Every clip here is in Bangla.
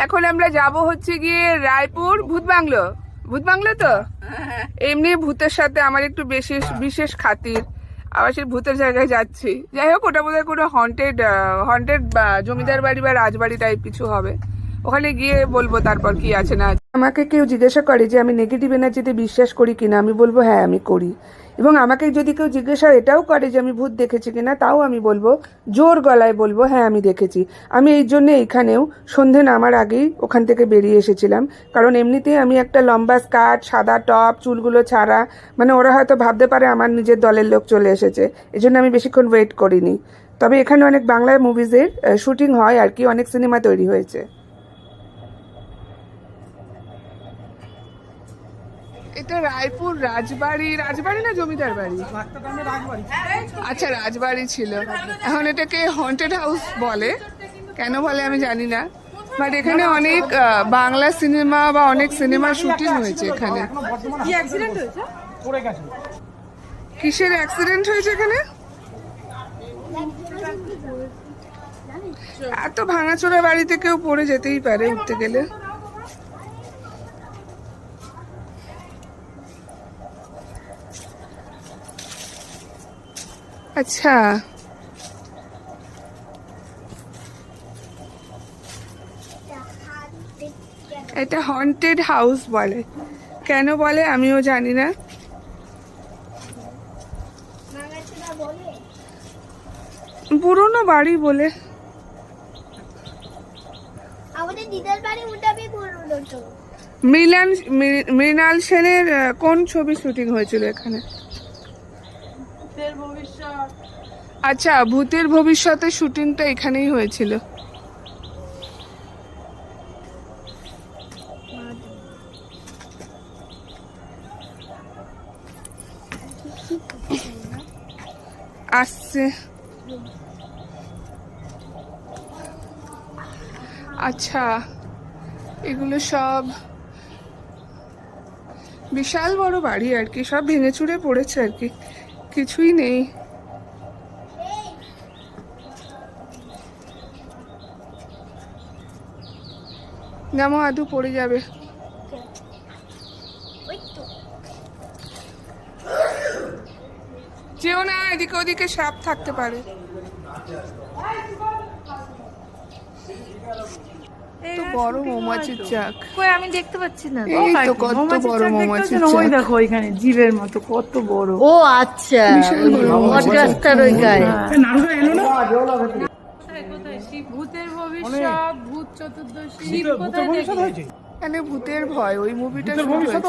এখন আমরা যাব হচ্ছে গিয়ে রায়পুর ভূত বাংলো। ভূত বাংলো তো এমনি ভূতের সাথে আমার একটু বিশেষ খাতির, আবার সেই ভূতের জায়গায় যাচ্ছি। যাই হোক, ওটা বোধহয় কোনো হন্টেড বা জমিদার বাড়ি বা রাজবাড়ি টাইপ কিছু হবে। ওখানে গিয়ে বলবো তারপর কি আছে না। আমাকে কেউ জিজ্ঞাসা করে যে আমি নেগেটিভ এনার্জিতে বিশ্বাস করি কিনা, আমি বলবো হ্যাঁ আমি করি। এবং আমাকে যদি কেউ জিজ্ঞাসা এটাও করে যে আমি ভূত দেখেছি কিনা, তাও আমি বলবো, জোর গলায় বলবো হ্যাঁ আমি দেখেছি। আমি এই জন্য এইখানেও সন্ধে নামার আগেই ওখান থেকে বেরিয়ে এসেছিলাম, কারণ এমনিতেই আমি একটা লম্বা স্কার্ট, সাদা টপ, চুলগুলো ছাড়া, মানে ওরা হয়তো ভাবতে পারে আমার নিজের দলের লোক চলে এসেছে, এই জন্য আমি বেশিক্ষণ ওয়েট করিনি। তবে এখানে অনেক বাংলা মুভিজের শুটিং হয় আর কি, অনেক সিনেমা তৈরি হয়েছে। এটা রায়পুর রাজবাড়ি না জমিদার বাড়ি? আচ্ছা, রাজবাড়ি ছিল। এখন এটাকে হন্টেড হাউস বলে, কেন বলে আমি জানি না। বাট এখানে অনেক বাংলা সিনেমা বা অনেক সিনেমার শুটিং হয়েছে এখানে। কিসের অ্যাক্সিডেন্ট হয়েছে এখানে? এত ভাঙাচোরা বাড়িতে কেউ পড়ে যেতেই পারে উঠতে গেলে। আচ্ছা, এটা হন্টেড হাউস বলে, কেন বলে আমিও জানি না। পুরনো বাড়ি বলে। মৃণাল সেনের কোন ছবি শুটিং হয়েছিল এখানে? আচ্ছা, ভূতের ভবিষ্যতের শুটিংটা এখানেই হয়েছিল। আসছে। আচ্ছা, এগুলো সব বিশাল বড় বাড়ি আর কি, সব ভেঙে চুরে পড়েছে আর কি, কিছুই নেই। যেমন আদু পড়ে যাবে। যেও না, এদিকে ওদিকে সাপ থাকতে পারে। তো বড় মৌমাছির চাক, কই আমি দেখতে পাচ্ছি না। এই তো কত বড় মৌমাছির চাক। ওই দেখো ওইখানে জীবের মতো কত বড়। ও আচ্ছা, পডকাস্টার ওই গায়ে। ভূতের ভবিষ্যৎ, ভূত চতুর্দশী, এখানে ভূতের ভয়, ওই মুভিটা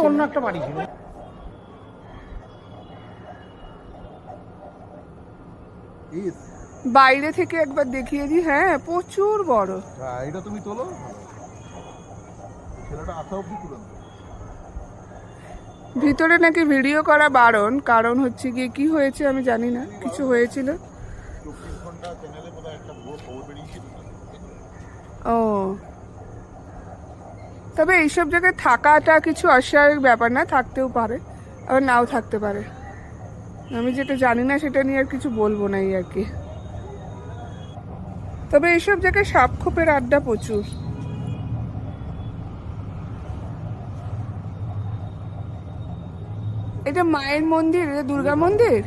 অন্য একটা বাড়ি ছিল। বাইরে থেকে একবার দেখিয়ে দিই। হ্যাঁ, প্রচুর বড়। এটা তুমি তোলো, ছেলেটা আসা অবধি তুলে। ভিতরে নাকি ভিডিও করা বারণ, কারণ হচ্ছে গিয়ে কি হয়েছে আমি জানি না, কিছু হয়েছিল। ও, তবে এইসব জায়গায় থাকাটা কিছু অস্বাভাবিক ব্যাপার না, থাকতেও পারে আবার নাও থাকতে পারে। আমি যেটা জানি না সেটা নিয়ে আর কিছু বলবো না এই আর কি। তবে এইসব জায়গায় সাপ খোপের আড্ডা প্রচুর। এটা মায়ের মন্দির, এটা দুর্গা মন্দির,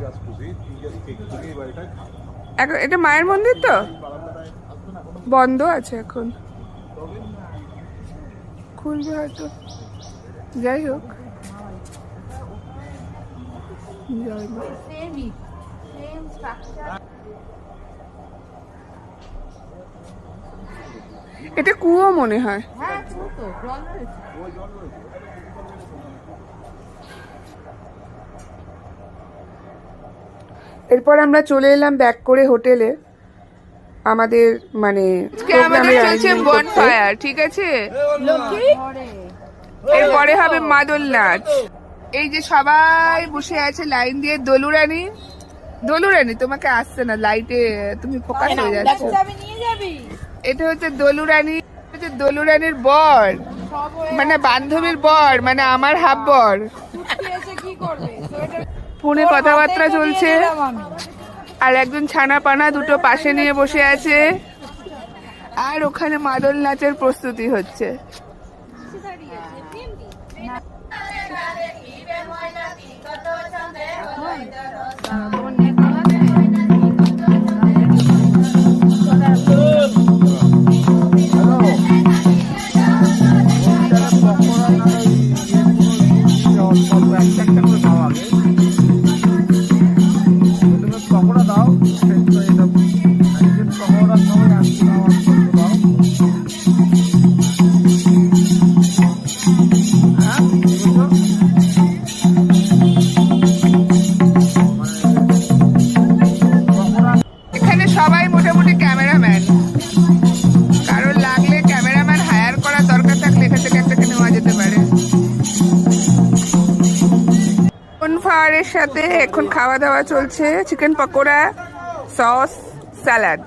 এটা মায়ের মন্দির তো বন্ধ আছে এখন, খুলবে হয়তো। যাই হোক, জয় মা। এটা কুয়ো মনে হয়। এরপর আমরা চলে এলাম ব্যাক করে হোটেলে। আমাদের মানে বনফায়ার, ঠিক আছে। এরপরে হবে মাদল নাচ। এই যে সবাই বসে আছে লাইন দিয়ে। দোলুরানী তোমাকে আসছে না, লাইটে তুমি ফোকাস হয়ে যাচ্ছে। এটা হচ্ছে দোলুরানীর বর, মানে বান্ধবীর বর, মানে আমার হাফ বর। ফোনে কথাবার্তা চলছে, আর একজন ছানা পানা দুটো পাশে নিয়ে বসে আছে। আর ওখানে মাদল নাচের প্রস্তুতি হচ্ছে। পকোড়া দাও, পকোড়া সবাই আসছে দাও। এখানে সবাই মোটামুটি ক্যামেরাম্যান, কারোর লাগলে ক্যামেরাম্যান হায়ার করার দরকার থাকলে এখান থেকে একটা নেওয়া যেতে পারে। ফাওয়ারের সাথে এখন খাওয়া দাওয়া চলছে, চিকেন পকোড়া, সস, স্যালাড।